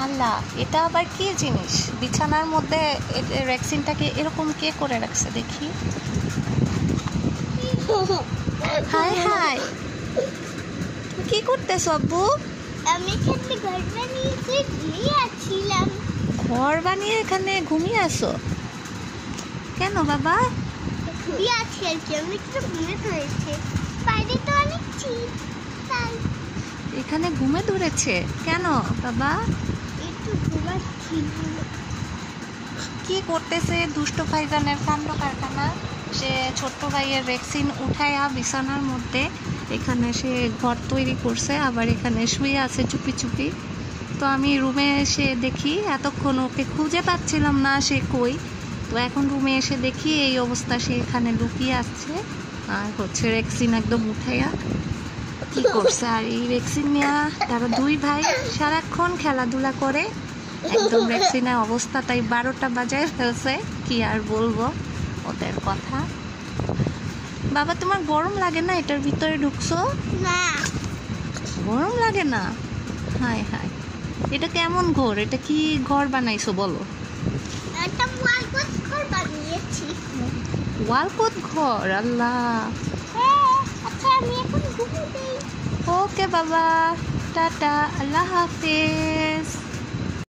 আল্লাহ, এটা আবার কি জিনিস? বিছানার মধ্যে ভ্যাকসিনটাকে এরকম কে করে রাখছে দেখি। হাই হাই, কি করতেছ আব্বু? আমি এখানে ঘর বানিয়েছি, ঘুমিয়েছিলাম। ঘর বানিয়ে এখানে ঘুমিয়ে আসো কেন বাবা? ঘুমিয়ে আছি আর কি, আমি একটু ঘুমে ধরেছে, বাইরে তো অনেক শীত, তাই এখানে ঘুমে ধরেছে কেন বাবা? একটু ঘুমাচ্ছি। কি করতেছে দুষ্ট ভাইজানের কাণ্ড কারখানা। সে ছোট্ট ভাইয়ের ভ্যাকসিন উঠায়া বিছানার মধ্যে এখানে সে ঘর তৈরি করছে, আবার এখানে শুয়ে আছে চুপি চুপি। তো আমি রুমে এসে দেখি, এতক্ষণ ওকে খুঁজে পাচ্ছিলাম না সে কই। তো এখন রুমে এসে দেখি এই অবস্থা, সে এখানে লুকিয়ে আসছে আর হচ্ছে ভ্যাকসিন একদম উঠাইয়া কি করছে। আর এই ভ্যাকসিন নেওয়া তারা দুই ভাই সারাক্ষণ খেলাধুলা করে, একদম ভ্যাকসিনের অবস্থা তাই 12টা বাজায় ফেলছে। কি আর বলবো ওদের কথা। বাবা তোমার গরম লাগে না? এটার ভিতরে ঢুকছো, না গরম লাগে না? হায় হায়, এটা কেমন ঘর? এটা কি ঘর বানাইছো বলো? একটা ওয়ালপোস্ট ঘর বানিয়েছি। ওয়ালপোত ঘর? আল্লাহ। হ্যাঁ, আচ্ছা আমি এখন ঘুমোতে। ওকে বাবা, টাটা, আল্লাহ হাফেজ।